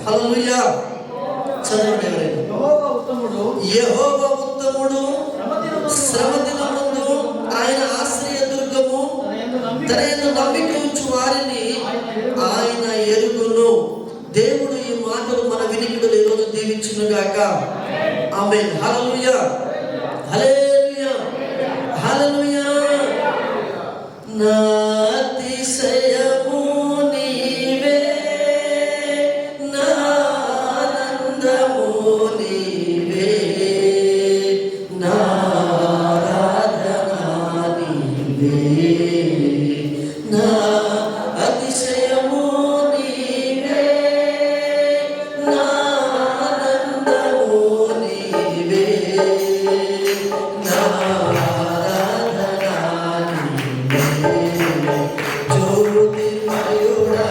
హల్లెలూయా. చదవండి ఎవరైనా. యెహోవా ఉత్తముడు, శ్రమ దినమందు ఆయన ఆశ్రయ దుర్గము, తన యందు నమ్మిక ఉంచు వారిని ఆయన ఎరుగును. దేవుడు ఈ మాటలు మన వినికిడులు ఈరోజు దీవించును గాక. ఆమేన్. హల్లెలూయా, హల్లెలూయా, హల్లెలూయా. నా అతిశయము నీవే, నా ఆనందము నీవే, నా ఆరాధన నీవే, నా అతిశయము నీవే, నా ఆనందము నీవే, నా ఆరాధన నీవే. జ్యోతిర్మయుడా,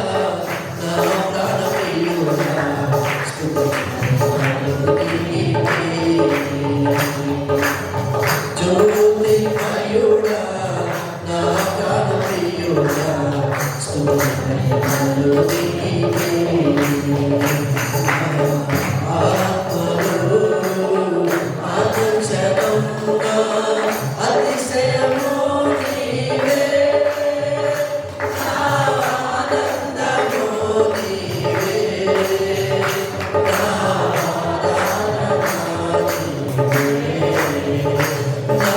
నా ప్రాణప్రియుడా, జ్యోతిర్మయుడా, నా ప్రాణప్రియుడా, స్తుతించును నీవే. ఆత్మలో ఆనందముగా అతిశయము నీవే, ఆనందము నీవే, నా ఆరాధన నీవే, నా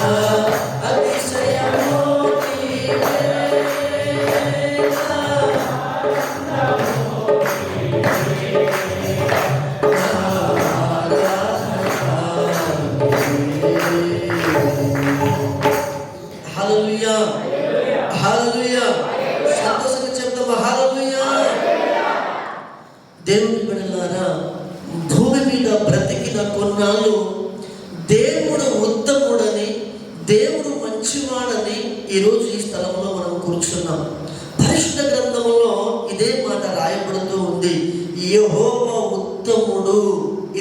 అతిశయము నీవే, నా ఆనందము నీవే, నా ఆరాధన నీవే. హల్లెలూయా, హల్లెలూయా. సంతోషంగా చెప్తామా? హల్లెలూయా. దేవుని బిడ్డలారా, భూమి మీద బ్రతికిన కొన్నాళ్ళు దేవుడు ఉత్తముడని, దేవుడు మంచివాడని ఈరోజు ఈ స్థలంలో మనం కూర్చున్నాం. పరిశుద్ధ గ్రంథంలో ఇదే మాట రాయబడుతూ ఉంది. యెహోవా ఉత్తముడు,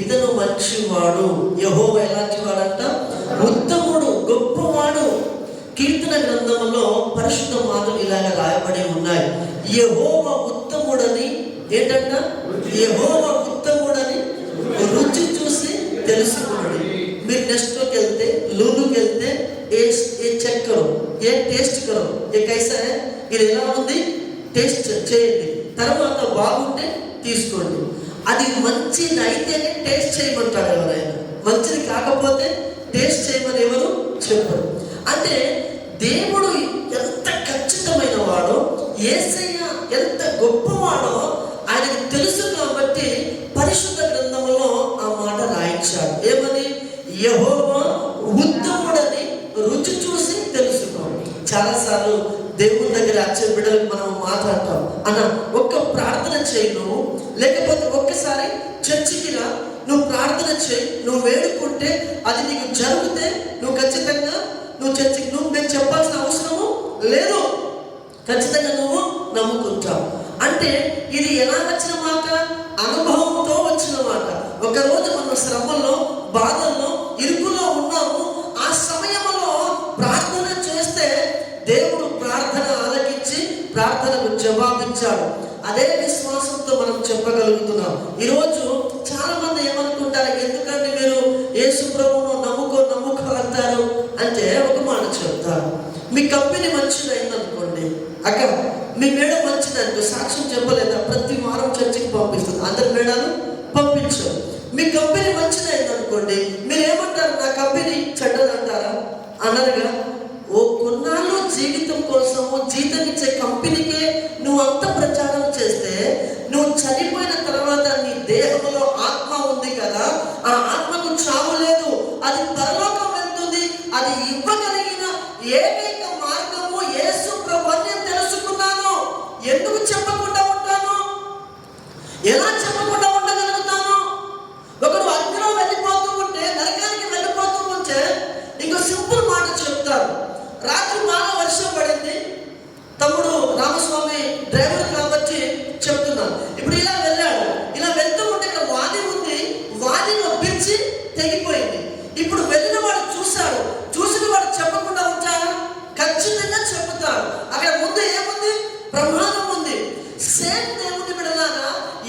ఇతను మంచివాడు. యెహోవా ఎలాంటి వాడంట? ఉత్తముడు, గొప్పవాడు. కీర్తన గ్రంథంలో పరిశుద్ధ మాటలు ఇలాగ రాయబడి ఉన్నాయి. యెహోవా ఉత్తముడని, ఏంటంట? యెహోవా ఉత్తముడని రుచి చూసి తెలుసుకోండి. మీరు నెక్స్ట్లోకి వెళ్తే, లూలుకి వెళ్తే, ఏ చెక్ కరో, ఏ టేస్ట్ కరో, ఏ కైసా ఇది ఎలా ఉంది టేస్ట్ చేయండి. తర్వాత బాగుంటే తీసుకోండి. అది మంచిది అయితేనే టేస్ట్ చేయమంటారు ఎవరైనా. మంచిది కాకపోతే టేస్ట్ చేయమని ఎవరు చెప్పరు. అంటే దేవుడు ఎంత ఖచ్చితమైన వాడో, యేసయ్య ఎంత గొప్పవాడో ఆయనకు తెలుసు. కాబట్టి పరిశుద్ధ గ్రంథంలో ఆ మాట రాయించాడు. ఏమని? యెహోవా ఉత్తముడని రుచి చూసి తెలుసుకోండి. చాలాసార్లు దేవుని దగ్గర వచ్చే బిడ్డలకు మనం మాట్లాడతాం, అన్న ఒక్క ప్రార్థన చేయి నువ్వు, లేకపోతే ఒక్కసారి చర్చికి రా, నువ్వు ప్రార్థన చేయి, నువ్వు వేడుకుంటే అది నీకు జరిగితే నువ్వు ఖచ్చితంగా నువ్వు చర్చికి మేము చెప్పాల్సిన అవసరము లేదు, ఖచ్చితంగా నువ్వు నమ్ముకుంటావు. అంటే ఇది ఎలా వచ్చిన మాట? అనుభవంతో వచ్చిన మాట. ఒకరోజు మనం శ్రమలో, బాధల్లో, ఇరుకులో ఉన్నాము. ఆ సమయంలో ప్రార్థన చేస్తే దేవుడు ప్రార్థన ఆలకించి ప్రార్థనకు జవాబిచ్చాడు. అదే విశ్వాసంతో మనం చెప్పగలుగుతున్నాం. ఈరోజు చాలా మంది ఏమనుకుంటారు, ఎందుకంటే మీరు యేసు ప్రభువును నమ్ముకో అంటారు అంటే ఒక మాట చెప్తారు. మీ కంపెనీ మంచిది అయిందనుకోండి, అక్క మీ మేడం మంచిది అనుకో, సాక్ష్యం చెప్పలేదా? ప్రతి వారం చర్చికి పంపిస్తుంది, అందరి మేడాలు పంపించారు. మీ కంపెనీ మంచిది అయిందనుకోండి, మీరు ఏమంటారు? నా కంపెనీ చెడ్డది అంటారా? అనరుగా. ఓ కొన్నాళ్ళు జీవితం కోసము జీతం ఇచ్చే కంపెనీకే నువ్వు అంత ప్రచారం చేస్తే, నువ్వు చనిపోయిన తర్వాత నీ దేహంలో ఆత్మ ఉంది కదా, ఆ ఆత్మకు చావు లేదు, అది పరలోకం వెళ్తుంది. అది ఇవ్వగలిగిన ఏకైక మార్గము యేసు ప్రభువు అని తెలుసుకున్నాను. ఎందుకు చెప్పకుండా ఉంటాను? ఎలా చెప్పకుండా ఉండగలుగుతాను? ఒకరు అగ్నిలో వెళ్ళిపోతూ ఉంటే, నరకానికి వెళ్ళిపోతూ ఉంటే ఇంకో సింపుల్ మాట చెప్తారు. రాత్రి బాగా వర్షం పడింది, తమ్ముడు రామస్వామి డ్రైవర్ కాబట్టి చెప్తున్నాను. ఇప్పుడు ఇలా వెళ్ళాడు, ఇలా వెళ్తూ ఉంటే ఇక్కడ వాది ఉంది, వాదిలో పిలిచి తెగిపోయింది.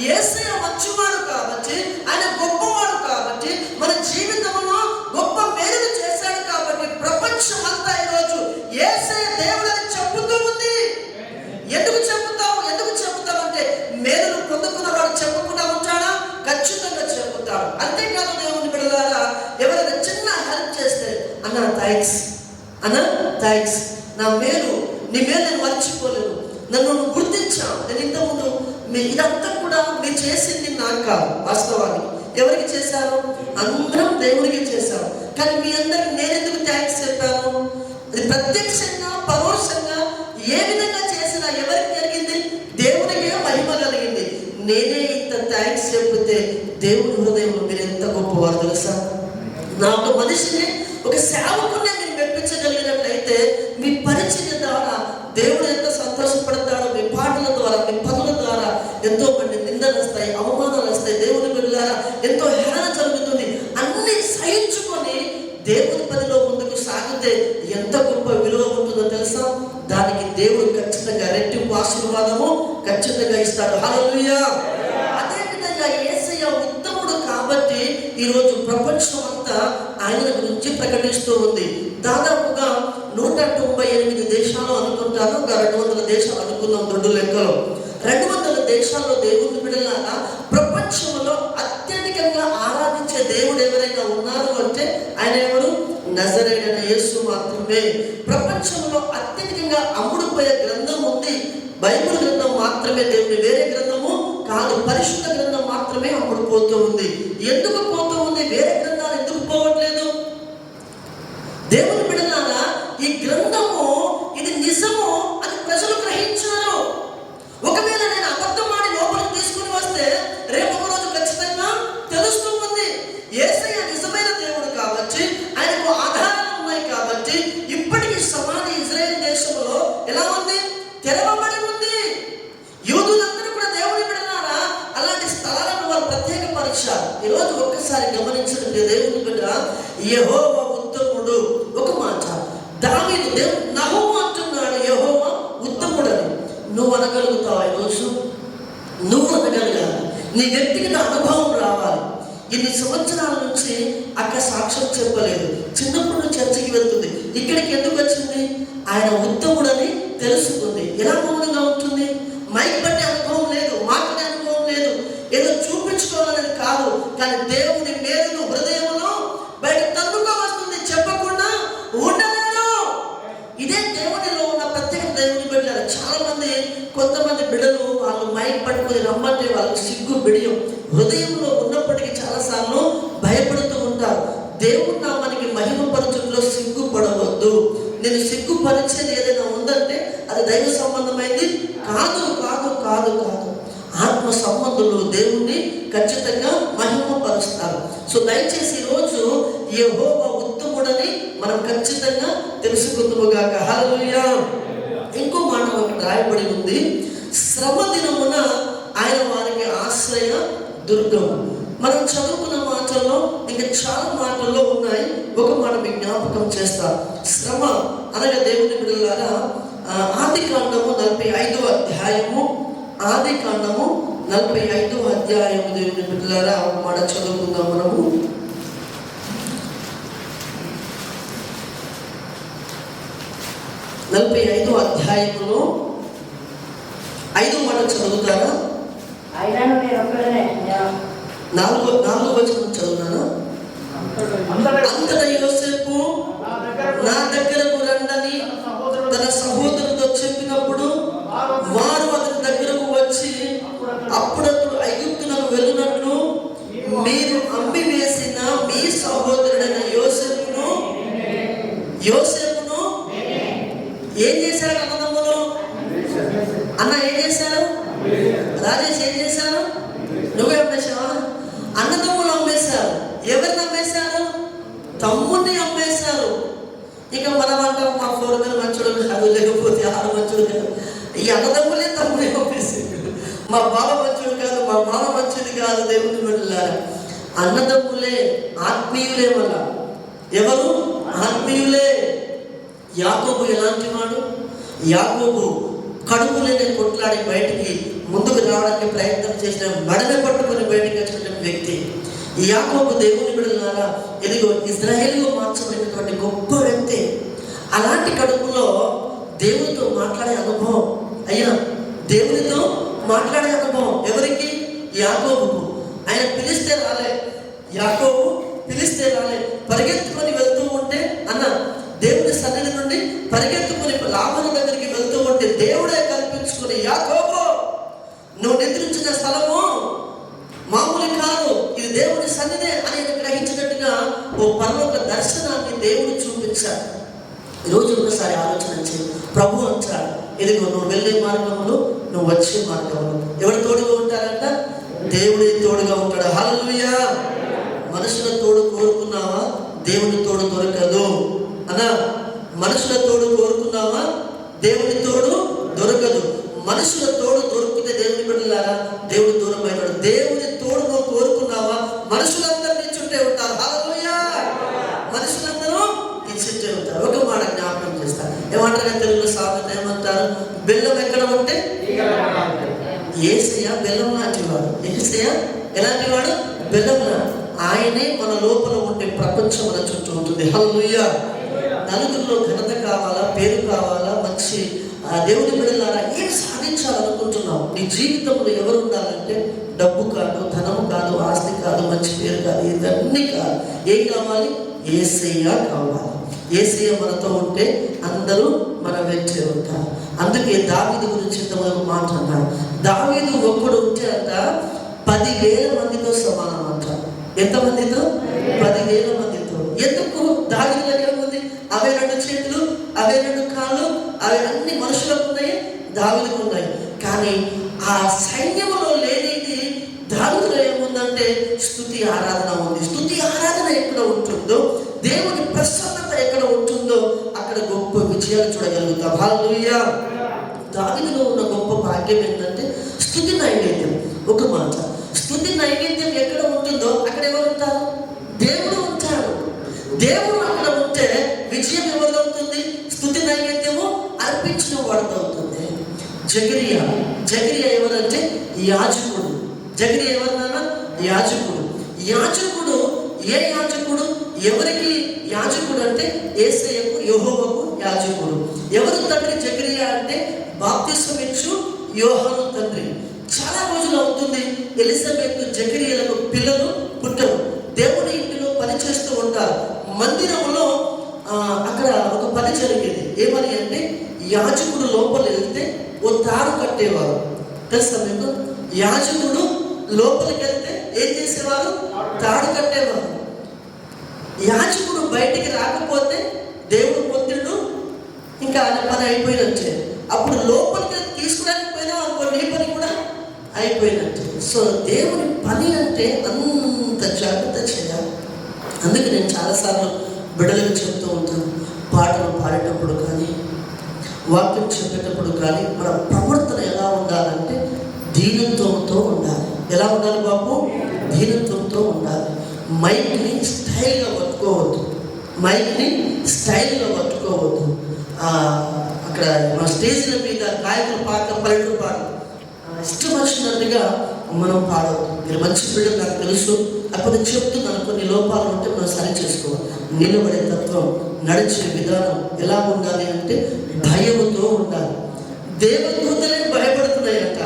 యేసయ్య మంచివాడు కాబట్టి, ఆయన గొప్పవాడు కాబట్టి, మన జీవితంలో గొప్ప మేలు చేశాడు కాబట్టి ప్రపంచం అంతా ఈరోజు యేసయ్య దేవుడని చెప్పుతూ ఉంది. ఎందుకు చెప్పుతామంటే మేలును పొందుకున్న వాడు చెప్పకుండా ఉంటాడా? ఖచ్చితంగా చెప్పుతాడు. అంతేకాదు దేవుని బిడ్డలారా, ఎవరైనా చిన్న హెల్ప్ చేస్తే అన్న థ్యాంక్స్, నీ మేలు నేను మర్చిపోలేదు, నన్ను గుర్తించావు, నేను ఇంతకుముందు ఇదంతా కూడా మీరు చేసింది నాకు కాదు. వాస్తవానికి ఎవరికి చేశారు? అందరం దేవుడికి చేశారు. కానీ మీ అందరికి నేను ఎందుకు థ్యాంక్స్ చెప్పాను? అది ప్రత్యక్షంగా పరోక్షంగా ఏ విధంగా చేసినా ఎవరికి జరిగింది? దేవుడికే మహిమ కలిగింది. నేనే ఇంత థ్యాంక్స్ చెప్తే దేవుడి హృదయంలో మీరు ఎంత గొప్పవారు తెలుసా? నాకు మనిషిని ఒక సేవకునే మీరు మెప్పించగలిగినట్లయితే మీ పరిచర్య ద్వారా దేవుడు ఎంత సంతోషపడతాడో. మీ పాటల ద్వారా, మీ పనుల ద్వారా ఎంతో మంది నిందలు వస్తాయి, అవమానాలు వస్తాయి, దేవుని బిడ్డలారా ఎంతో హేళన జరుగుతుంది. అన్ని సహించుకొని దేవుని పనిలో ముందుకు సాగితే ఎంత గొప్ప విలువ ఉంటుందో తెలుసా? దానికి దేవుడు ఖచ్చితంగా రెట్టింపు ఆశీర్వాదము ఖచ్చితంగా ఇస్తాడు. హల్లెలూయా. అదే విధంగా యేసయ్య ఉత్తముడు కాబట్టి ఈరోజు ప్రపంచం అంతా ఆయన గురించి ప్రకటిస్తూ ఉంది. దాదాపుగా 198 దేశాలు అనుకుంటాను, ఒక 200 దేశాలు అనుకుందాం దొడ్డు లెక్కలో. 200 దేశాల్లో దేవుని బిడ్డలారా ప్రపంచంలో అత్యధికంగా ఆరాధించే దేవుడు ఎవరైనా ఉన్నారు అంటే ఆయన ఎవరు? నజరేయుడైన యేసు మాత్రమే. ప్రపంచంలో అత్యధికంగా అమ్ముడుపోయే గ్రంథం ఉంది, బైబిల్ గ్రంథం మాత్రమే. దేవుని వేరే గ్రంథము కాదు, పరిశుద్ధ గ్రంథం మాత్రమే అమ్ముడుపోతూ ఉంది. ఎందుకు పోతూ ఉంది? వేరే గ్రంథాలు ఎందుకు పోవట్లేదు? దేవుని బిడ్డలారా ఈ గ్రంథము ఇది నిజము అని ప్రజలు గ్రహించారు. ఒకవేళ నేను అబద్ధమాడి లోపలికి తీసుకుని వస్తే రేపు ఒక రోజు ఖచ్చితంగా తెలుస్తూ ఉంది. యేసయ్య నిజమైన దేవుడు కాబట్టి, ఆయనకు ఆధారాలు ఉన్నాయి కాబట్టి ఇప్పటికీ సమాధి ఇజ్రాయెల్ దేశంలో ఎలా ఉంది? తెరవబడి ఉంది. యూదులందరూ కూడా దేవుని బిడ్డలారా అలాంటి స్థలాలను వారు ప్రత్యేకపరిచారు. ఈరోజు ఒక్కసారి గమనించండి దేవుని బిడ్డ, యెహోవా ఉత్తముడు. ఒక మాట దావీదు దేవుడు నహుము అంటున్నాడు యెహోవా ఉత్తముడని. నువ్వు అనగలుగుతావా? ఈరోజు నువ్వు అనగలగాలి. నీ వ్యక్తిగత అనుభవం రావాలి. ఇన్ని సంవత్సరాల నుంచి అక్క సాక్ష్యం చెప్పలేదు, చిన్నప్పుడు చర్చకి వెళ్తుంది, ఇక్కడికి ఎందుకు వచ్చింది? ఆయన ఉత్తముడని తెలుసుకుంది. ఎలా మౌనంగా ఉంటుంది? మైక్ పట్టే అనుభవం లేదు, మాట్లాడే అనుభవం లేదు, ఏదో చూపించుకోవాలని కాదు, కానీ దేవుని మేలును హృదయంలో బయట తన్నుగా వస్తుంది, చెప్పకుండా ఉండలేదు. ఇదే దేవునిలో ఉన్న ప్రత్యేక దేవుని బిడ్డలు. చాలా మంది కొంతమంది బిడ్డలు వాళ్ళు మైక్ పట్టుకుని రమ్మంటే వాళ్ళకి సిగ్గు బిడియం హృదయంలో ఉన్నప్పటికీ చాలాసార్లు భయపడుతూ ఉంటారు. దేవుడు నామానికి మహిమపరచుటలో సిగ్గుపడవద్దు. నేను సిగ్గుపరిచేది ఏదైనా ఉందంటే అది దైవ సంబంధమైంది కాదు కాదు కాదు కాదు ఆత్మ సంబంధులు దేవుణ్ణి ఖచ్చితంగా మహిమపరుస్తారు. సో దయచేసి ఈరోజు యెహోవా ఉత్తముడని మనం ఖచ్చితంగా తెలుసుకుందుముగాక. హల్లెలూయా. ఇంకో మాట ఒకటి రాయబడి ఉంది, శ్రమ దినమున ఆయన వారికి ఆశ్రయ దుర్గము. మనం చదువుకున్న మాటల్లో ఇంకా చాలా మాటల్లో ఉన్నాయి. ఒక మాట మీకు జ్ఞాపకం చేస్తా. శ్రమ అనగా దేవుని బిడ్డలారా ఆది కాండము 45వ అధ్యాయము, ఆది కాండము 45వ అధ్యాయము దేవుని బిడ్డలారా ఒక మాట చదువుకుందాం మనము. 45వ అధ్యాయంలో 5వ మాట చదువుతారా? 4వ వచనం చదువుతారా? అంతటా యోసేపు నా దగ్గరకు రండని తన సహోదరులతో చెప్పినప్పుడు వారు అతని దగ్గరకు వచ్చి, అప్పుడు అతడు ఐగుప్తునకు వెళ్ళినట్లు మీరు అమ్మి వేసిన మీ సహోదరుడైన యోసేపును ఏం చేశారు? అన్నదమ్ములు అన్న ఏం చేశారు? రాజేష్ ఏం చేశారు? నువ్వే అమ్మేశావా? అన్నదమ్ములు అమ్మేశారు. ఎవరిని అమ్మేశారు? తమ్ముడిని అమ్మేశారు. ఇక మనం అంటాం మా ఫోర్మేన్ మంచుడు కాదు, లేకపోతే ఆరు మంచుడు కాదు. ఈ అన్నదమ్ములే తమ్ముడే అమ్మేశారు. మా బావ మంచుడు కాదు, మా మామ మంచుడు కాదు. దేవుని బిడ్డలారా అన్నదమ్ములే, ఆత్మీయులే. మళ్ళా ఎవరు? ఆత్మీయులే. యాకోబు ఎలాంటి వాడు? యాకోబు కడుపులేనే కొట్లాడి బయటికి ముందుకు రావడానికి ప్రయత్నం చేసిన మెడని పట్టుకొని బయటకు వచ్చినటువంటి వ్యక్తి యాకోబు. దేవుని బిడ్డలారా, ఇదిగో ఇజ్రాయేలుగా మార్చబడినటువంటి గొప్ప వ్యక్తి. అలాంటి కడుపులో దేవునితో మాట్లాడే అనుభవం, అయ్యా దేవునితో మాట్లాడే అనుభవం ఎవరికి? యాకోబుకు. ఆయన పిలిస్తే రాలే, యాకోబు పిలిస్తే రాలే. పరిగెత్తుకొని వెళ్తూ ఉంటే, అన్న దేవుని సన్నిధి నుండి పరిగెత్తుకొని లాభాల దగ్గరికి వెళ్తూ ఉంటే దేవుడే కల్పించుకుని, యాకోబు నువ్వు నిద్రించిన స్థలము మామూలు కాదు, ఇది దేవుని సన్నిధి అని గ్రహించినట్టుగా ఓ పరలోక దర్శనాన్ని దేవుడు చూపించాడు. ఈరోజు ఒకసారి ఆలోచన చేయి. ప్రభు అంటాడు, ఇదిగో నువ్వు వెళ్ళే మార్గంలో, నువ్వు వచ్చే మార్గంలో ఎవరు తోడుగా ఉంటారంట? దేవుడే తోడుగా ఉంటాడు. హల్లెలూయా. మనుషుల తోడు కోరుకున్నావా? దేవుని తోడు దొరకదు అన్నా. మనుషుల తోడు కోరుకున్నావా? దేవుని తోడు దొరకదు. మనుషుల తోడు దొరికితే దేవుని బిడ్డలారా దేవుడు దూరం అయినాడు. దేవుని తోడు నువ్వు కోరుకున్నావా? మనుషులందరూ నీ చుట్టే ఉంటారు. హల్లెలూయా. మనుషులందరూ నీ చుట్టే ఉంటారు. ఒక మాట జ్ఞాపకం చేస్తారు. ఏమంటారు తెలుగులో సామెత? ఏమంటారు? బెల్లం ఎక్కడ ఉంటే యేసయ్య బెల్లం లాంటి వాడు. యేసయ్య ఎలాంటి వాడు? బెల్లం లాంటి. ఆయనే మన లోపల ఉంటే ప్రపంచం మన చుట్టూ ఉంటుంది. హల్లెలూయా. నలుగురిలో ఘనత కావాలా, పేరు కావాలా, మంచి దేవుని బిడ్డలారా ఏం సాధించాలనుకుంటున్నావు? నీ జీవితంలో ఎవరు ఉండాలంటే డబ్బు కాదు, ధనము కాదు, ఆస్తి కాదు, మంచి పేరు కాదు, ఇవన్నీ కాదు. ఏం కావాలి? యేసయ్య కావాలి. యేసయ్య మనతో ఉంటే అందరూ మన వెంటే ఉంటారు. అందుకే దావీదు గురించి ఇంతవరకు మాట్లాడారు. దావీదు ఒక్కడు ఉంటే అంట 10,000 మందితో సమానం అంట. ఎంతమందితో? 10,000 మందితో. ఎందుకు? దావీదులో ఏముంది? అవే 2 చేతులు, అవే 2 కాళ్ళు, అవి అన్ని మనుషులకు ఉన్నాయి, దావీదుకు ఉన్నాయి. కానీ ఆ సైన్యంలో లేనిది దావీదులో ఏముందంటే స్తుతి ఆరాధన ఉంది. స్తుతి ఆరాధన ఎక్కడ ఉంటుందో, దేవుని ప్రసన్నత ఎక్కడ ఉంటుందో అక్కడ గొప్ప విజయాలు చూడగలుగుతాం. హల్లెలూయా. దావీదులో ఉన్న గొప్ప భాగ్యం ఏంటంటే స్తుతి నైవేద్యం. ఒక మాట, స్తుతి నైవేద్యం ఎక్కడ ఉంటుందో అక్కడ ఎవరు ఉంటారు? దేవుడు ఉంటాడు. దేవుడు అక్కడ ఉంటే విజయం ఎవరిదవుతుంది? స్తుతి నైవేద్యము అర్పించిన వాడిదవుతుంది. జకరియా ఎవరంటే యాజకుడు. జకరియా ఎవరన్నా? యాజకుడు. యాజకుడు ఏ యాజకుడు? ఎవరికి యాజకుడు అంటే యేసయ్యకు, యెహోవాకు యాజకుడు. ఎవరు తండ్రి జకరియా అంటే బాప్తిస్మం ఇచ్చు యోహాను తండ్రి. చాలా రోజులు అవుతుంది ఎలిజబెత్ జకరియాలకు పిల్లలు పుట్టరు. దేవుని ఇంటిలో పని చేస్తూ ఉంటారు. మందిరంలో అక్కడ ఒక పని జరిగేది. ఏమని అంటే యాజకుడు లోపల వెళ్తే ఓ తాడు కట్టేవారు. తెలుసా మీకు? యాజకుడు లోపలికి వెళ్తే ఏం చేసేవారు? తాడు కట్టేవారు. యాజకుడు బయటికి రాకపోతే దేవుడు పొద్దుడు ఇంకా ఆయన పని అయిపోయినట్టే. అప్పుడు లోపలికి తీసుకురానికి పోయినా నీ పని కూడా అయిపోయినట్టు. సో దేవుని పని అంటే అంత జాగ్రత్త చేయాలి. అందుకే నేను చాలాసార్లు బిడ్డలకు చెప్తూ ఉంటాను, పాటలు పాడేటప్పుడు కానీ, వాక్యం చెప్పేటప్పుడు కానీ మన ప్రవర్తన ఎలా ఉండాలంటే దీనత్వంతో ఉండాలి. ఎలా ఉండాలి బాబు? దీనత్వంతో ఉండాలి. మైక్ని స్టైల్గా పట్టుకోవద్దు. మైక్ని స్టైల్గా పట్టుకోవద్దు. అక్కడ మన స్టేజ్ల మీద గాయకులు పాట, పల్లెటూరు పాట ఇష్టం వచ్చినట్టుగా మనం పాడవద్దు. మీరు మంచి బిడ్డలు నాకు తెలుసు. అప్పుడు చెప్తున్నాను కొన్ని లోపాలు ఉంటే మనం సరి చేసుకోవాలి. నిలబడే తత్వం, నడిచే విధానం ఎలా ఉండాలి అంటే భయముతో ఉండాలి. దేవదూతలే భయపడుతున్నాయంట.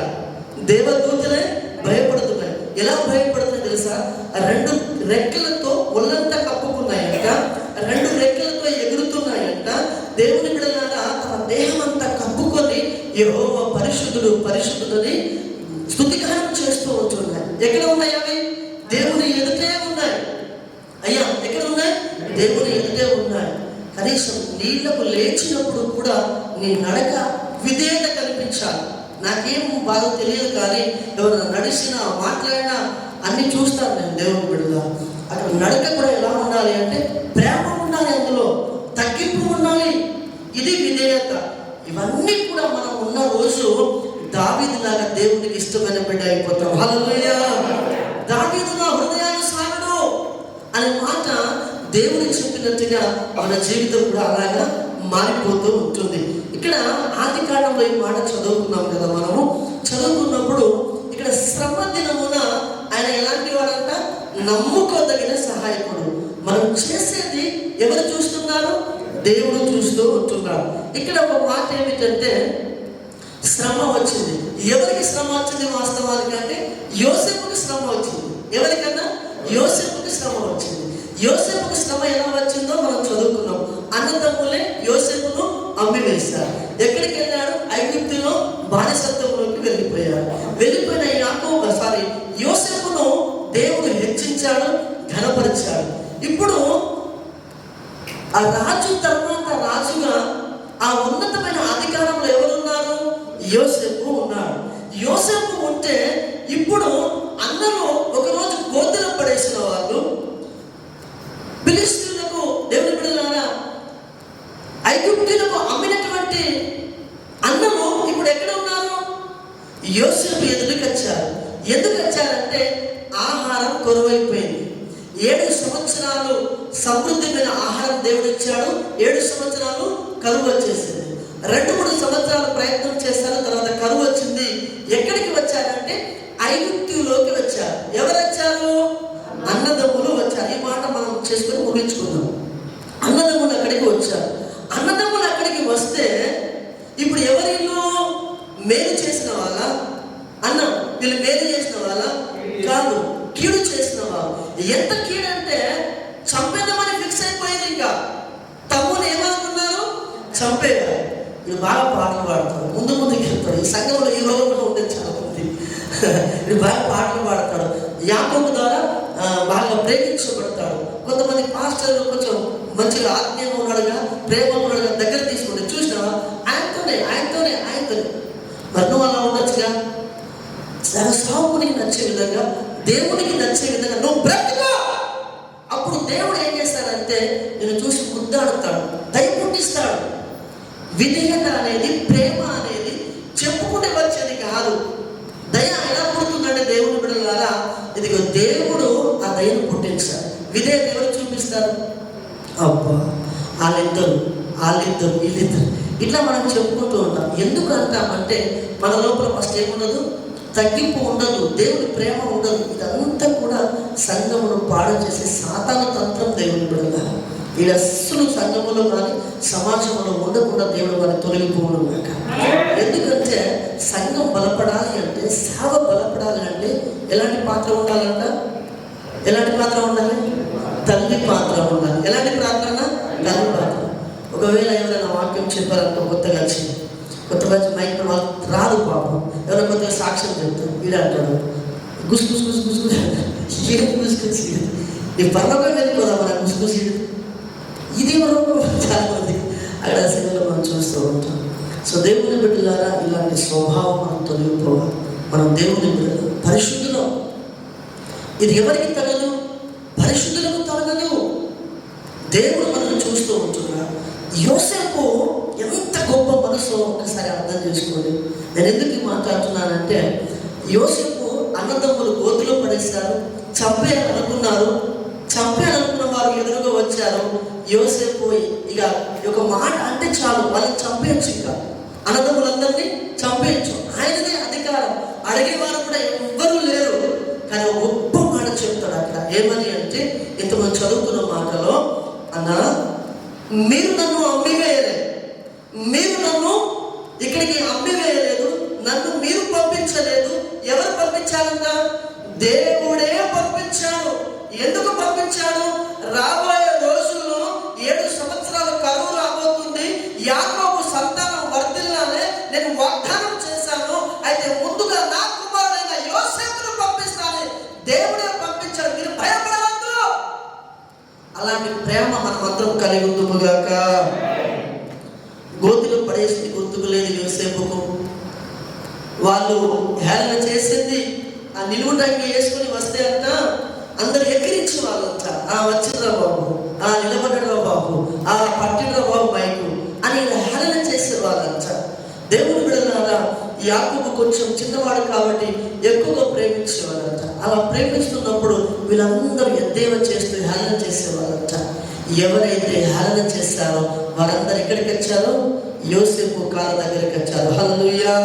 దేవదూతలే భయపడుతున్నాయి. ఎలా భయపడుతున్నాయి తెలుసా? 2 రెక్కలతో ఒళ్ళంతా కప్పుకున్నాయంట. 2 రెక్కలతో ఎగురుతున్నాయంట. దేవుని బిడ్డలారా తమ దేహం అంతా కప్పుకొని యెహోవా పరిశుద్ధుడు పరిశుద్ధుడని స్తుతిగానం చేస్తూ ఉంటున్నాయి. ఎక్కడ ఉన్నాయి అవి? దేవుని ఎదుటే ఉన్నాయి. అయ్యా ఎక్కడ ఉన్నాయి? దేవుని ఎదుటే ఉన్నాయి. కనీసం నీళ్లకు లేచినప్పుడు కూడా నీ నడక విధేయత కనిపించాలి. నాకేం బాగా తెలియదు కానీ ఎవరైనా నడిచినా మాట్లాడినా అన్ని చూస్తాను నేను. దేవుని బిడ్డగా అక్కడ నడక కూడా ఎలా ఉండాలి అంటే ప్రేమ ఉండాలి, అందులో తగ్గింపు ఉండాలి. ఇది విధేయత. ఇవన్నీ కూడా మనం ఉన్న రోజు దావీదులాగా దేవునికి ఇష్టమైన బిడ్డ అయిపోతాం. హల్లెలూయా. దావీదు నా హృదయానుసారుడు అనే మాట దేవుని చెప్పినట్టుగా మన జీవితం కూడా అలాగా మారిపోతూ ఉంటుంది. ఇక్కడ ఆది కాలంలో ఈ మాట చదువుకున్నాం కదా మనము. చదువుకున్నప్పుడు ఇక్కడ శ్రమ దినమున ఆయన ఎలాంటి వాడంట? నమ్ముకోదగిన సహాయకుడు. మనం చేసేది ఎవరు చూస్తున్నారు? దేవుడు చూస్తూ ఉంటున్నాడు. ఇక్కడ ఒక మాట ఏమిటంటే, శ్రమ వచ్చింది. ఎవరికి శ్రమ వచ్చింది వాస్తవానికి అంటే? యోసేపుకి శ్రమ వచ్చింది. ఎవరికన్నా? యోసేపుకి శ్రమ వచ్చింది. యోసేపుకి శ్రమ ఎలా వచ్చిందో మనం చదువుకున్నాం. అన్నదమ్ములే యోసేపును అమ్మివేశారు. ఎక్కడికి వెళ్ళాడు? ఐగుప్తులో బానిసత్వంలోకి వెళ్ళిపోయాడు. వెళ్ళిపోయిన యోసేపును దేవుడు హెచ్చించాడు, ఘనపరిచాడు. ఇప్పుడు ఆ రాజు తర్వాత రాజుగా ఆ ఉన్నతమైన అధికారంలో ఎవరున్నారు? యోసేపు ఉన్నాడు. యోసేపు ఉంటే ఇప్పుడు అన్నలు ఒకరోజు గోతులో పడేసిన వాళ్ళు, ఫిలిష్తీయులకు దేవుని బిడ్డలారా ఐగుప్తీయులకు అమ్మినటువంటి అన్నలు ఇప్పుడు ఎక్కడ ఉన్నారు? యోసేపు ఎదురుకి వచ్చారు. ఎందుకు వచ్చారంటే ఆహారం కొరవైపోయింది. 7 సంవత్సరాలు సమృద్ధిమైన ఆహారం దేవుడు ఇచ్చాడు. 7 సంవత్సరాలు కరువు వచ్చేసింది. 2-3 సంవత్సరాలు ప్రయత్నం చేశారు, తర్వాత కరువు వచ్చింది. ఎక్కడికి వచ్చారంటే ఐగుప్తులోకి వచ్చారు. ఎవరు వచ్చారు? అన్నదమ్ములు వచ్చారు. ఈ మాట మనం చేసుకొని ముగించుకుందాం. అన్నదమ్ములు అక్కడికి వచ్చారు. అన్నదమ్ములు అక్కడికి వస్తే ఇప్పుడు ఎవరిలో మేలు చేసిన వాళ్ళ? అన్న వీళ్ళు మేలు చేసిన వాళ్ళ కాదు, కీడు చేసిన వాళ్ళు. ఎంత కీడు అంటే చంపేద్దామని ఫిక్స్ అయిపోయింది. ఇంకా తమ్ముని ఏమనుకున్నారు? చంపేయాలి. ఇది బాగా పాటలు పాడతాడు, ముందుకు వెళ్తాడు. ఈ సంఘంలో ఈ రోజుల్లో ఉండే చాలా మంది ఇది బాగా పాటలు పాడతాడు. యాకోబు ద్వారా బాగా ప్రేమించబడతాడు. కొంతమంది పాస్టర్లు కొంచెం మంచిగా ఆత్మీయంగా ఉన్నాడుగా, ప్రేమ ఉన్నాడుగా, దగ్గర తీసుకుంటే చూసినావా? ఆయనతోనే మరి నువ్వు అలా ఉండొచ్చుగా. సావునికి నచ్చే విధంగా, దేవునికి నచ్చే విధంగా నువ్వు బ్రతుకు. అప్పుడు దేవుడు ఏం చేస్తాడంటే నేను చూసి ముద్దాడుతాడు, దయ పుట్టిస్తాడు. విధేయత అనేది, ప్రేమ అనేది చెప్పుకుంటే వచ్చేది కాదు. దయ ఎలా పుడుతుందంటే దేవుని బిడ్డలారా, ఇదిగో దేవుడు ఆ దయను పుట్టించాడు. విధేయత ఎవరు చూపిస్తారు? అబ్బా వాళ్ళిద్దరు వీళ్ళిద్దరు ఇట్లా మనం చెప్పుకుంటూ ఉంటాం. ఎందుకు అంటామంటే మన లోపల ఫస్ట్ ఏముండదు? తగ్గింపు ఉండదు, దేవుని ప్రేమ ఉండదు. ఇదంతా కూడా సంఘమును పాడు చేసే సాతాను తంత్రం. దేవుని బిడ్డలారా, ఈ అస్సలు సంఘములో కానీ సమాజంలో ఉండకుండా దేవుడు వారిని తొలగిపోవడం కాక. ఎందుకంటే సంఘం బలపడాలి అంటే, సేవ బలపడాలి అంటే ఎలాంటి పాత్ర ఉండాలంట? ఎలాంటి పాత్ర ఉండాలి? తల్లి పాత్ర ఉండాలి. ఎలాంటి ప్రార్థన? తల్లి పాత్ర. ఒకవేళ ఎవరైనా వాక్యం చెప్పారనుకో, కొత్తగా వచ్చింది, కొత్తగా మైక్ వాళ్ళకి రాదు పాపం, ఎవరైనా కొత్తగా సాక్ష్యం చెప్తారు, వీడు అంటాడు గుస్గుస్ గుస్గుస్ ఈ పర్లోకం వెళ్ళిపోదా మన గుస్గుస్. ఇది వరకు చాలా మంది అక్కడ సినిమాలో మనం చూస్తూ ఉంటాం. సో దేవుని బిడ్డలారా, ఇలాంటి స్వభావం మనం తొలగిపోవాలి. మనం దేవుని బిడ్డలు, పరిశుద్ధులం. ఇది ఎవరికి తగదు? పరిశుద్ధులకు తగదు. దేవుడు మనం చూస్తూ ఉంటున్నాడు. యోసేపు ఎంత గొప్ప మనసు ఒకసారి అర్థం చేసుకోండి. నేను ఎందుకు మాట్లాడుతున్నానంటే, యోసేపు అన్నదమ్ములు గోతులో పడేశారు, చంపేయాలనుకున్నారు. చంపేయాలనుకున్న వారు ఎదురుగా వచ్చారు. యోసేపు ఇక ఒక మాట అంటే చాలు, వాళ్ళని చంపేయచ్చు. ఇంకా అన్నదమ్ములందరినీ చంపేయచ్చు. ఆయనదే అధికారం. అడిగేవారు కూడా ఎవ్వరూ లేరు. కానీ ఒక గొప్ప మాట చెప్తాడు అక్కడ. ఏమని అంటే, ఇంతమంది చదువుకున్న మాటలో, అన్నా మీరు నన్ను అమ్మివేయలేదు, మీరు నన్ను ఇక్కడికి అమ్మివేయలేదు, నన్ను మీరు పంపించలేదు. ఎవరు పంపించాలంట? దేవుడే పంపించాడు. ఎందుకు పంపించాడు? రాబోయే రోజుల్లో 7 సంవత్సరాల కరువు రాబోతుంది. యాకోబు సంతానం వర్ధిల్లాలే నేను వాగ్దానం చేశాను. అయితే ముందుగా నా కుమారుడైన యోసేపును పంపిస్తాను. దేవుడే పంపించాడు, మీరు భయపడవద్దు. అలాంటి ప్రేమ మనం అందరం కలిగి ఉందుముగాక. గోతులు పడేసి గొంతుకు లేదు యోసేపుకు. వాళ్ళు హేళన చేసింది. ఆ నిలువుటంగి వేసుకుని వస్తే అంట అందరు ఎక్కిరించి వాళ్ళంతా, వచ్చిండ్రా బాబు, నిలబడ్డా బాబు, పట్టిండ్రా బాబు మైకు అని హేళన చేసే వాళ్ళంతా. దేవుని బిడ్డలారా, యాకోబు కొంచెం చిన్నవాడు కాబట్టి ఎక్కువగా ప్రేమించేవాళ్ళంట. అలా ప్రేమిస్తున్నప్పుడు వీళ్ళందరూ ఎద్దేవా చేస్తూ హేళన చేసేవాళ్ళంట. ఎవరైతే హేళన చేస్తారో వారందరూ ఎక్కడికి వచ్చారో? యోసేపు కాళ్ళ దగ్గరికి వచ్చారు. హల్లెలూయా.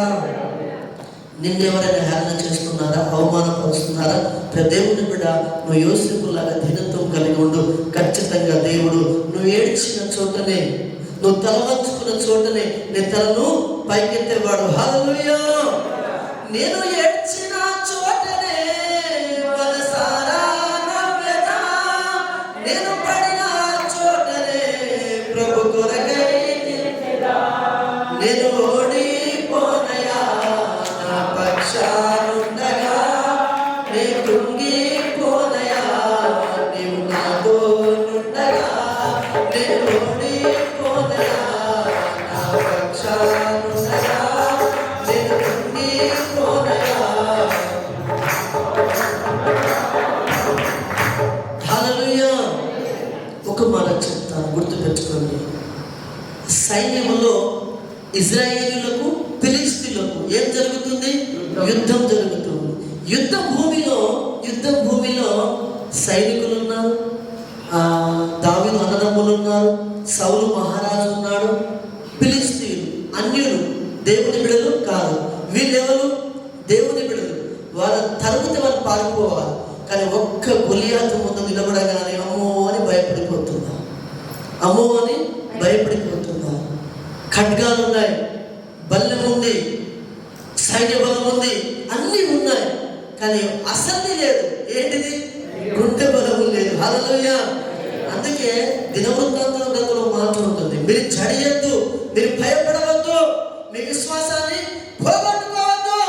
నిన్నెవరైనా హేళన చేస్తున్నారా, అవమానపరుస్తున్నారా? దేవుని బిడ్డ, నువ్వు యోసేపు లాగా ధీనత్వం కలిగి ఉండు. ఖచ్చితంగా దేవుడు నువ్వు ఏడ్చిన చోటనే, నువ్వు తల వంచుకున్న చోటనే నీ తలను పైకెత్తేవాడు. హల్లెలూయా. నేను ఏడ్చిన చోటనే మనసారా నవ్వెదా, నేను పడిన చోటనే ప్రభు కొరకై నిలిచెదా. నేను ఓడిపోనయా నా పక్షానుండగా, నే కృంగిపోనయా నీవు నాతో నుండగా. నేను ఓడిపోనయా నా పక్షానుండగా, నేను కృంగిపోనయా. హల్లెలూయా. ఒక మాట చెప్తాను, గుర్తుపెట్టుకోండి. సైన్యంలో ఇజ్రాయేలీయులకు ఫిలిష్తీయులకు ఏం జరుగుతుంది? యుద్ధం జరుగుతుంది. యుద్ధ భూమిలో సైనికులు ఉన్నారు, దావీదు అన్నదమ్ములు ఉన్నారు, సౌలు మహారాజు ఉన్నాడు. ఫిలిష్తీయులు అన్యులు, దేవుని బిడ్డలు కాదు. వీళ్ళెవరు? దేవుని బిడ్డలు. వాళ్ళ తరువాత వాళ్ళు పారిపోవాలి. కానీ ఒక్క గొలియాతు ముందు నిలబడగానే అమ్మో అని భయపడిపోతున్నారు. అమ్మో అని భయపడిపోతున్నారు. ఖడ్గాలు ఉన్నాయి, బల్లెం ఉంది, సైన్య బలం ఉంది, అన్నీ ఉన్నాయి. కానీ అసలు లేదు. ఏంటిది? గుండె బలము లేదు. హల్లెలూయా. అందుకే దినవృత్తాంతం గ్రంథంలో మాట్లాడుతుంది, మీరు జడియొద్దు, మీరు భయపడవద్దు, మీ విశ్వాసాన్ని పోగొట్టుకోవద్దు.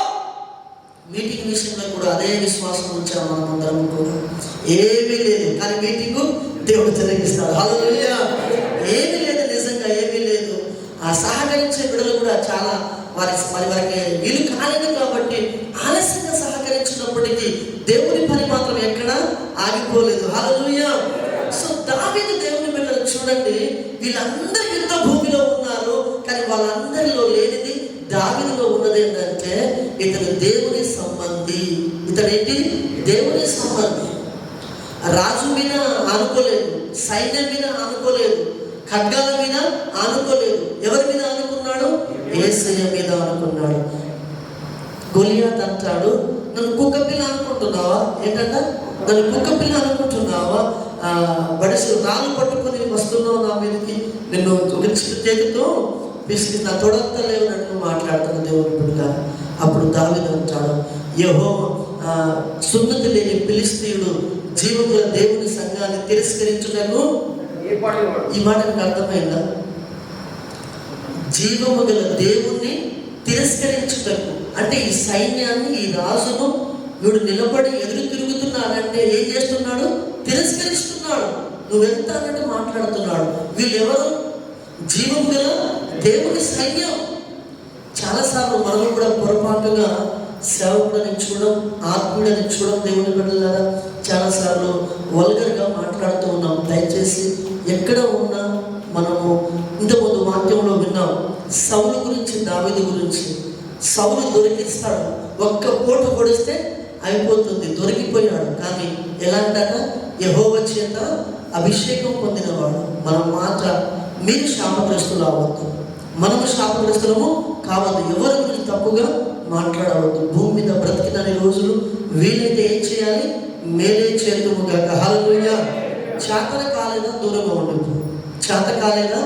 మీటింగ్ విషయంలో కూడా అదే విశ్వాసం ఉంచాం మనం అందరం కూడా. ఏమీ లేదు, కానీ మీటింగు దేవుడు జరిగిస్తాడు. హల్లెలూయా. ఏమీ లేదు, నిజంగా ఏమీ లేదు. ఆ సహకరించే బిడ్డలు కూడా చాలా వారికి వీలు కాలేదు కాబట్టి ఆలస్యంగా సహకరించినప్పటికీ దేవుని పని మాత్రం ఎక్కడ ఆగిపోలేదు. హల్లెలూయా. సో దావీదు దేవుని బిడ్డలు చూడండి, వీళ్ళందరూ యుద్ధ భూమిలో ఉన్నారు, కానీ వాళ్ళందరిలో లేనిది దావీదులో ఉన్నది ఏంటంటే ఇతను దేవుని సంబంధి. ఇతనేంటి? దేవుని సంబంధి. రాజు మీద ఆనుకోలేదు, సైన్యం మీద ఆనుకోలేదు, ఖడ్గాల మీద ఆనుకోలేదు. ఎవరి మీద ఆనుకున్నాడు? యేసయ్య మీద ఆనుకున్నాడు. గొలియాతు అంటాడు, నన్ను కుక్క పిల్ల అనుకుంటున్నావా? ఏంటంట? నన్ను కుక్క పిల్ల అనుకుంటున్నావా? బడిసి రాళ్ళు పట్టుకొని వస్తున్నావు నా మీదకి, నిన్ను ఒక చేతితో పిసికి నా తొడంతా లేవనట్టు మాట్లాడుతున్న దేవుని బిడ్డ. అప్పుడు దావీదు అంటాడు, యెహోవా సున్నతి లేని ఫిలిష్తీయుడు జీవముల దేవుని సంఘాన్ని తిరస్కరించుటకు. ఈ మాట మీకు అర్థమైందా? జీవము గల దేవుణ్ణి తిరస్కరించుటకు అంటే ఈ సైన్యాన్ని, ఈ రాజును వీడు నిలబడి ఎదురు తిరుగుతున్నాడంటే ఏం చేస్తున్నాడు? తిరస్కరిస్తున్నాడు. నువ్వు ఎంత అన్నట్టు మాట్లాడుతున్నాడు. వీళ్ళెవరు? జీవము గల దేవుని సైన్యం. చాలాసార్లు మనం కూడా పొరపాటుగా సేవకుడని చూడడం, ఆత్మీయుడని చూడడం, దేవుని బిడ్డలారా చాలాసార్లు వల్గర్గా మాట్లాడుతూ ఉన్నాం. దయచేసి ఎక్కడ ఉన్నా మనము ఇంతకుముందు వాక్యంలో విన్నాం సౌలు గురించి, దావీదు గురించి. సౌలు దొరికిస్తాడు, ఒక్క పోటు పొడిస్తే అయిపోతుంది, దొరికిపోయాడు. కానీ ఎలాంటట? యెహోవా చేత అభిషేకం పొందినవాడు. మనం మాట మీరు శాపగ్రస్తులు అవ్వద్దు, మనము శాపగ్రస్తులము కావద్దు, ఎవరి గురించి తప్పుగా మాట్లాడవద్దు. భూమి మీద బ్రతికిన రోజులు వీలైతే ఏం చేయాలి? మేలే చేతుము గాక. హల్లెలూయా. చేతన కాలేదా దూరంగా ఉండదు, చేత కాలేదా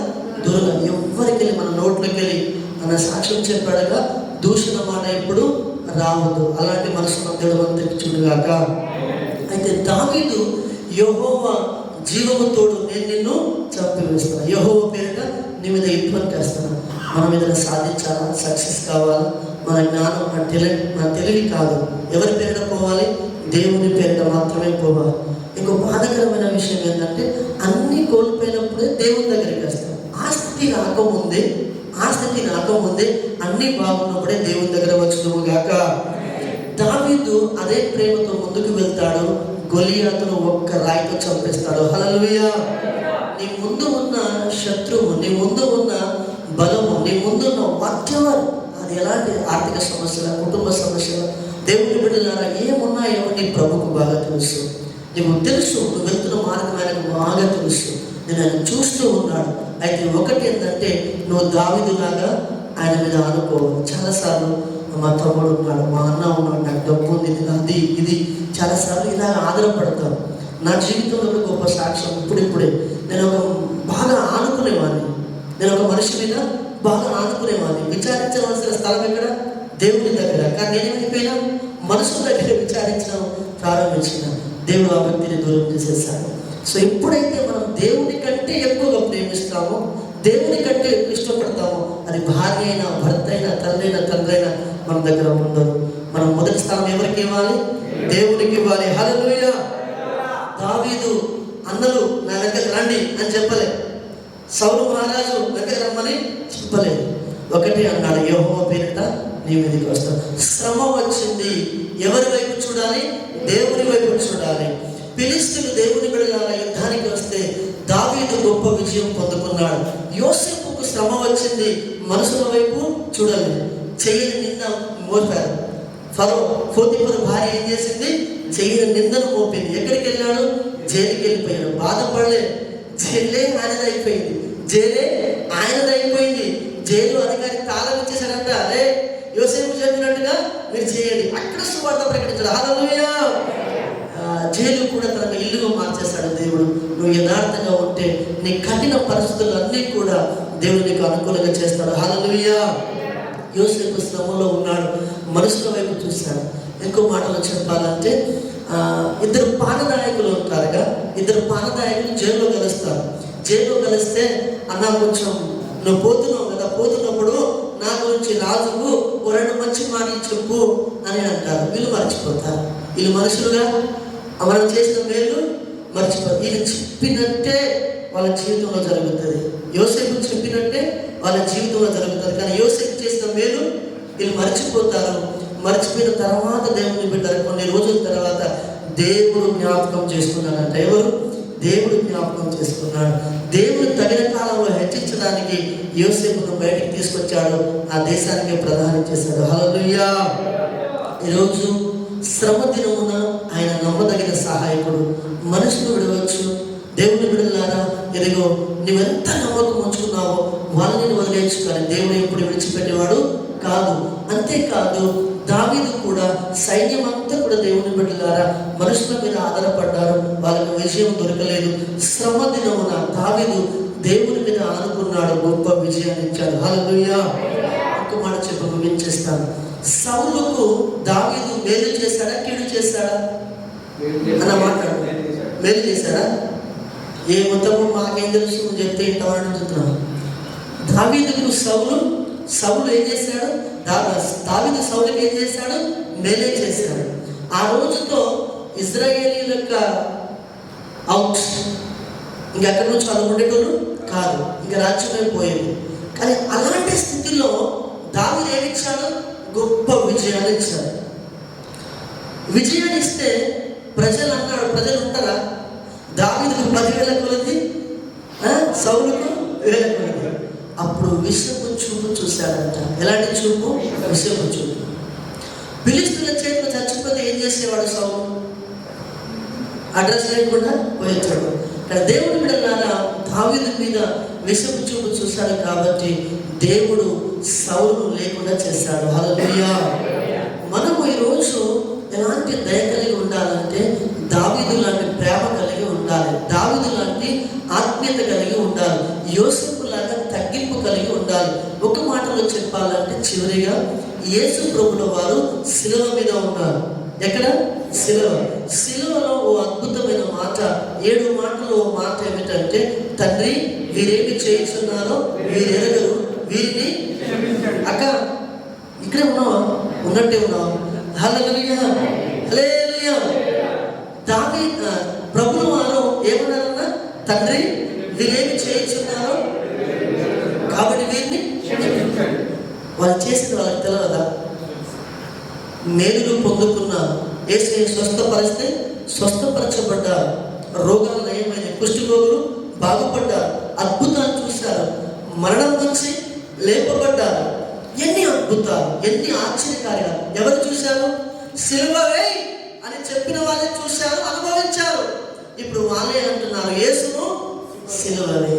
దూరంగా. ఎవరికి మన నోట్లోకి వెళ్ళి మన సాక్ష్యం చెప్పాడుగా దూషణ మాట ఎప్పుడు రావద్దు. అలాంటి మనసు దేవుడు తెచ్చుగాక. అయితే దావీదు యెహోవా జీవము తోడు, నేను నిన్ను చంపివేస్తాను, యెహోవా పేరిట నీ మీద యుద్ధం చేస్తాను. మనం ఏదైనా సాధించాలా, సక్సెస్ కావాలా, మన జ్ఞానం, మన టాలెంట్, మన తెలివి కాదు. ఎవరి పేరిట పోవాలి? దేవుని పేరిట మాత్రమే పోవాలి. ఇంకో బాధకరమైన విషయం ఏంటంటే అన్నీ కోల్పోయినప్పుడే దేవుని దగ్గరికి వస్తాం. ఆ స్థితి రాకముందే అన్నీ బాగున్నప్పుడే దేవుని దగ్గర వచ్చును గాక. దావీదు అదే ప్రేమతో ముందుకు వెళ్తాడు. గొలియాతును ఒక్క రాయితో చంపేస్తాడు. హల్లెలూయా. నీ ముందు ఉన్న శత్రువు, నీ ముందు ఉన్న బలము, నీ ముందు ఉన్న వాట్ఎవర్, అది ఎలాంటి ఆర్థిక సమస్యల, కుటుంబ సమస్యల, దేవుని బిడ్డలారా ఏమున్నాయో నీ ప్రభుకు బాగా తెలుసు. నీకు తెలుసు, నువ్వు వెళ్తున్న మార్గం ఆయనకు బాగా తెలుసు. నేను ఆయన చూస్తూ ఉన్నాడు. అయితే ఒకటి ఏంటంటే, నువ్వు దావీదులాగా ఆయన మీద ఆనుకోవాలి. చాలాసార్లు మా తమ్ముడు ఉన్నాడు, మా అన్న ఉన్నాడు, నాకు డబ్బు ఉంది, అది ఇది చాలాసార్లు ఇలా ఆధారపడతాను. నా జీవితంలో గొప్ప సాక్ష్యం ఇప్పుడిప్పుడే నేను బాగా ఆనుకునేవాడిని. నేను ఒక మనిషి మీద బాగా ఆనుకునేవాడిని. విచారించవలసిన స్థలం ఎక్కడ? దేవుని దగ్గర. కానీ నేనేమైపోయినా మనసు దగ్గర విచారించడం ప్రారంభించిన. దేవుడు ఆ వ్యక్తిని దూరం చేసేసాడు. సో ఎప్పుడైతే మనం దేవుని కంటే ఎక్కువగా ప్రేమిస్తామో, దేవుని కంటే ఎక్కువ ఇష్టపడతామో, అది భార్య అయినా, భర్త అయినా, తల్లి అయినా, తండ్రి అయినా మన దగ్గర ఉండదు. మనం మొదటి స్థానం ఎవరికి ఇవ్వాలి? దేవునికి ఇవ్వాలి. హల్లెలూయా. దావీదు అన్నలు నా దగ్గర రండి అని చెప్పలే. సౌలు మహారాజు దగ్గర రమ్మని చెప్పలేదు. ఒకటి అన్నాడు, యెహోవా పేరిట నీ మీదకి వస్తాను. శ్రమ వచ్చింది, ఎవరి వైపు చూడాలి? దేవుని వైపు చూడాలి. ఫిలిష్తీయులు దేవుని బిడ్డలారా యుద్ధానికి వస్తే దావీదు గొప్ప విజయం పొందుకున్నాడు. యోసేపుకు శ్రమ వచ్చింది, మనుషుల వైపు చూడాలి. చెయ్యని నింద మోపారు. ఫరో పోతీఫరు భార్య ఏం చేసింది? చెయ్యని నిందను మోపింది. ఎక్కడికి వెళ్ళాడు? జైలుకి వెళ్ళిపోయాడు. బాధపడలే. జైలే ఆయనదైపోయింది. జైలే ఆయనదైపోయింది. జైలు అధికారి తాళం ఇచ్చేసాడంట. అరే యోసేపు చెప్పినట్టుగా మీరు చేయండి. అక్కడ సువార్త ప్రకటించాడు. హల్లెలూయా. జైలు కూడా తనకు ఇల్లుగా మార్చేశాడు దేవుడు. నువ్వు యథార్థంగా ఉంటే నీ కఠిన పరిస్థితులు అన్నీ కూడా దేవుడు నీకు అనుకూలంగా చేస్తాడు. హల్లెలూయా. యోసేపు శ్రమలో ఉన్నాడు, మనుషుల వైపు చూశాడు. ఇంకో మాటలో చెప్పాలంటే, ఇద్దరు పానదాయకులు ఉంటారుగా. ఇద్దరు పానదాయకులు జైల్లో కలుస్తారు. జైల్లో కలిస్తే, అన్నా కొంచెం నువ్వు పోతున్నావు కదా, పోతున్నప్పుడు నా గురించి రాజుకు ఓ 2 మంచి మాటలు చెప్పు అని అంటారు. వీళ్ళు మర్చిపోతారు. వీళ్ళు మనుషులుగా మనం చేసిన మేలు మర్చిపోతారు. వీళ్ళు చెప్పినట్టే వాళ్ళ జీవితంలో జరుగుతుంది. యోసేపు చెప్పినట్టే వాళ్ళ జీవితంలో జరుగుతుంది. కానీ యోసేపు చేసిన మేలు వీళ్ళు మర్చిపోతారు. మర్చిపోయిన తర్వాత దేవుని బిడ్డలు కొన్ని రోజుల తర్వాత దేవుడు జ్ఞాపకం చేసుకున్నాడంట. ఎవరు? దేవుడు జ్ఞాపకం చేసుకున్నాడు. దేవుడు తగిన కాలంలో హెచ్చించడానికి యోసేపును బయటికి తీసుకొచ్చాడు. ఆ దేశానికి ప్రదానం చేశాడు. హల్లెలూయా. ఈరోజు శ్రమ దినమున ఆయన నమ్మదగిన సహాయకుడు. మనుషులు విడవచ్చు. దేవుని బిడ్డలారా, ఎదిగో నువ్వెంత నమ్మకం ఉంచుకున్నావో వాళ్ళని వదిలేచ్చు, కానీ దేవుడు ఎప్పుడు విడిచిపెట్టేవాడు కాదు. అంతేకాదు, దావీదు కూడా సైన్యం అంతా కూడా దేవుని బిడ్డలారా మనుషుల మీద ఆధారపడ్డారు. వాళ్ళకు విజయం దొరకలేదు. శ్రమ దినమున దావీదు దేవుని మీద ఆనుకున్నాడు, గొప్ప విజయాన్ని ఇచ్చాడు. హల్లెలూయా. ఒక మాట చెప్పి ముగించేస్తాను. సౌలుకు దావీదు మేలు చేశాడా, కీడు చేశాడా అన్న మాట్లాడు. మేలు చేశాడా? ఏ మొత్తము మాకేం తెలుసు, నువ్వు చెప్తే ఇంతవాడు చెప్తున్నావు. దావీదుకు సౌలు ఏం చేశాడు? దావీదు సౌలుకి ఏం చేశాడు? మేలే చేశాడు. ఆ రోజుతో ఇజ్రాయేలీల యొక్క అవుట్. ఇంకెక్కడి నుంచి చదువుకునేటోళ్ళు కాదు, ఇంకా రాజ్యమైపోయేది. కానీ అలాంటి స్థితిలో దావీదు ఏమిచ్చాడు? గొప్ప విజయాన్ని ఇచ్చాడు. విజయాన్ని ఇస్తే ప్రజలు ఉంటారా? దావీదుకు 10,000 కొలది, సౌలుకు 1,000 కొలది. అప్పుడు విషపు చూపు చూశాడంట. ఎలాంటి చూపు? విషపు చూపు. ఫిలిష్తీయుల చేతిలో చచ్చిపోతే ఏం చేసేవాడు సౌలు? అడ్రస్ లేకుండా పోయించాడు. కానీ దేవుడి బిడ్డలారా దావీదు మీద విషపు చూపు చూశాడు కాబట్టి దేవుడు సౌలును లేకుండా చేశాడు. హల్లెలూయా. మనము ఈరోజు ఎలాంటి దయ కలిగి ఉండాలంటే దావీదు లాంటి ప్రేమ కలిగి ఉండాలి. దావీదు లాంటి ఆత్మీయత కలిగి ఉండాలి. యోసేపు లాగా తగ్గింపు కలిగి ఉండాలి. ఒక మాటలో చెప్పాలంటే చివరిగా యేసు ప్రభుల వారు శిలువ మీద ఉన్నారు. ఎక్కడ? శిలువలో ఓ అద్భుతమైన మాట, 7 మాటలు. ఓ మాట ఏమిటంటే, తండ్రి వీరేమి చేస్తున్నారో వీరెరగరు, వీరిని. అక్క ఇక్కడే ఉన్నావా? ఉన్నట్టే ఉన్నావా? హల్లెలూయా. హల్లెలూయా. ప్రభువు వారు ఏమన్నారన్నా? తండ్రి వీరేమి చేస్తున్నారో కాబట్టి వీరిని. వాళ్ళు చేసిన వాళ్ళకి తెలియదా? మేలులు పొందుకున్న యేసయ్య స్వస్థపరిస్తే స్వస్థపరచబడ్డారు. రోగాలు నయమైన కుష్ఠరోగులు బాగుపడ్డారు. అద్భుతాలు చూశారు. మరణం నుంచి లేపబడ్డారు. ఎన్ని అద్భుతాలు, ఎన్ని ఆశ్చర్యకార్యాలు. ఎవరు చూశారు? సిలువవే అని చెప్పిన వాళ్ళే చూశారు, అనుభవించారు. ఇప్పుడు వాళ్ళే అంటున్నారు యేసును సిలువవే.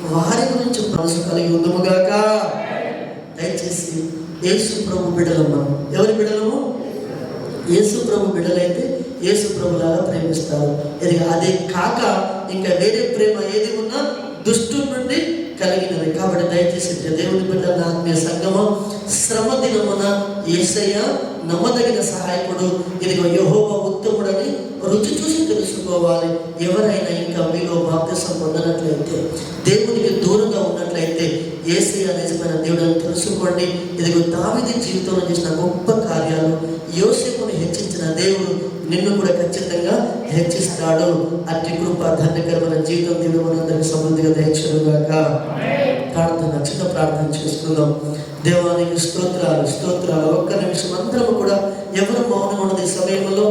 వారి గురించి మనసు కలిగి ఉందుముగాక. దయచేసి యేసు ప్రభు బిడ్డలం మనం. ఎవరి బిడ్డలము? యేసు ప్రభు బిడ్డలైతే యేసు ప్రభులాగా ప్రేమిస్తారు. అదే కాక ఇంకా వేరే ప్రేమ ఏది ఉన్నా దుష్టుల నుండి కలిగినవి. కాబట్టి దయచేసి దేవుని బిడ్డల ఆత్మీయ సంగమం, శ్రమ దినమున యేసయ్య నమ్మదగిన సహాయకుడు, యెహోవా ఉత్తముడని రుచి చూసి తెలుసుకోవాలి. ఎవరైనా ఇంకా మీలో బాప్తిసం పొందనట్లయితే, దేవునికి దూరంగా ఉన్నట్లయితే యేసయ్య నిజమైన దేవుడని తెలుసుకోండి. దావీదు జీవితంలో చేసిన గొప్ప కార్యాలు, యోసేపును హెచ్చించిన దేవుడు నిన్ను కూడా ఖచ్చితంగా హెచ్చిస్తాడు. అట్టి కృప ధన్యకరమైన జీవితం దేవుడు మనందరికీ సమృద్ధిగా దయచేయుగాక. చిన్న ప్రార్థన చేసుకుందాం. దేవానికి స్తోత్రాలు. ఒక్క నిమిషం అందరం కూడా ఎవరు మౌనం ఉన్నది సమయంలో